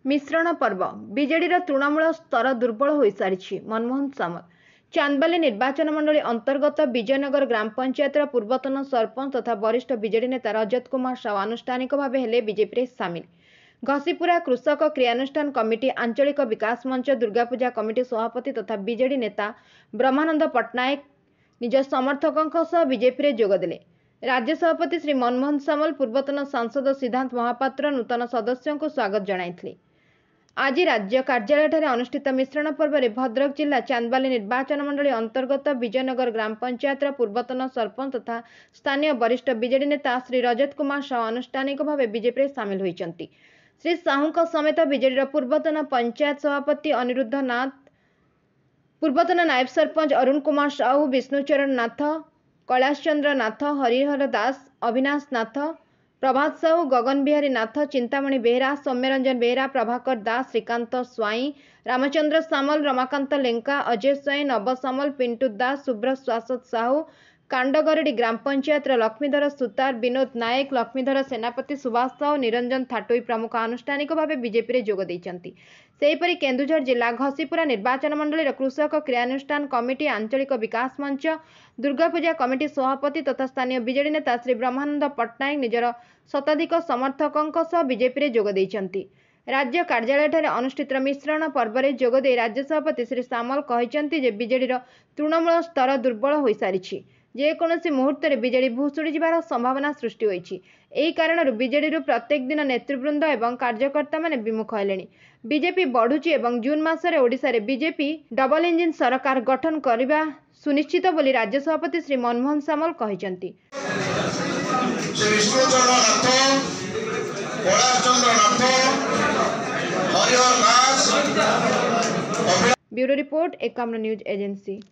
मिश्रण पर्व बीजेडी तृणमूल स्तर दुर्बल हो सारी मनमोहन सामल चांदबाली निर्वाचन मंडली अंतर्गत विजयनगर ग्राम पंचायत पूर्वतन सरपंच तथा वरिष्ठ बीजेडी नेता रजत कुमार साहू आनुष्ठानिक भाव हेले बीजेपी सामिल। घसीपुरा कृषक क्रियानुष्ठान कमिटी आंचलिक विकास मंच दुर्गापूजा कमिटी सभापति तथा बीजेडी नेता ब्रह्मानंद पट्टनायक निज समर्थकों बीजेपी जोगदेले। राज्य सभापति श्री मनमोहन सामल पूर्वतन सांसद सिद्धांत महापात्र नूतन सदस्यों को स्वागत जणाइथिले। आज राज्य कार्यालय अनुष्ठित मिश्रण पर्व में भद्रक जिला चांदबाली निर्वाचन मंडली अंतर्गत विजयनगर ग्राम पंचायत पूर्वतन सरपंच तथा स्थानीय वरिष्ठ बीजेडी नेता श्री रजत कुमार साहू आनुष्ठानिक भाव बीजेपी सामिल होइचंती। श्री साहू समेत बीजेडी पूर्वतन पंचायत सभापति अनिरुद्ध नाथ, पूर्वतन नायब सरपंच अरुण कुमार साहू, विष्णुचरण नाथ, कैलाश चंद्र नाथ, हरिहर दास, अविनाश नाथ, प्रभात साहू, गगन बिहारी नाथ, चिंतामणि बेहरा, सौम्यरंजन बेहरा, प्रभाकर दास, श्रीकांत स्वाई, रामचंद्र सामल, रमाकांत लेंका, अजय स्वाई, नव सामल, पिंटू दास, सुब्रत स्वासत साहू, कांडगरेडी ग्राम पंचायत लक्ष्मीधर सुतार, विनोद नायक, लक्ष्मीधर सेनापति, सुभाष साहू, निरंजन थाटोई प्रमुख आनुष्ठानिक भाव बीजेपी जोग देइचंती। सेहीपरि केन्दुझर जिला घसीपुरा निर्वाचन मंडली कृषक क्रियानुष्ठान कमिटी आंचलिक विकास मंच दुर्गापूजा कमिटी सभापति तथा स्थानीय बीजेडी नेता श्री ब्रह्मानंद पट्टनायक निजर शताधिक समर्थकों बीजेपी जोग देइचंती। राज्य कार्यालय अनुष्ठित मिश्रण पर्व में जोगदे राज्य सभापति श्री सामल कहते जे बीजेडी तृणमूल स्तर दुर्बल हो सारी जेकोसी मुहूर्त में बीजेडी भूशुड़ी जबार संभावना सृष्टि होती। यही कारण बीजेडी प्रत्येक दिन नेतृवृंद और कार्यकर्ता माने विमुख हेले। बीजेपी बढ़ुची और जून मासरे ओडिशा रे बीजेपी डबल इंजिन सरकार गठन करने सुनिश्चित बोली राज्य सभापति श्री मनमोहन सामल कहते। Bureau report Ekamra news agency.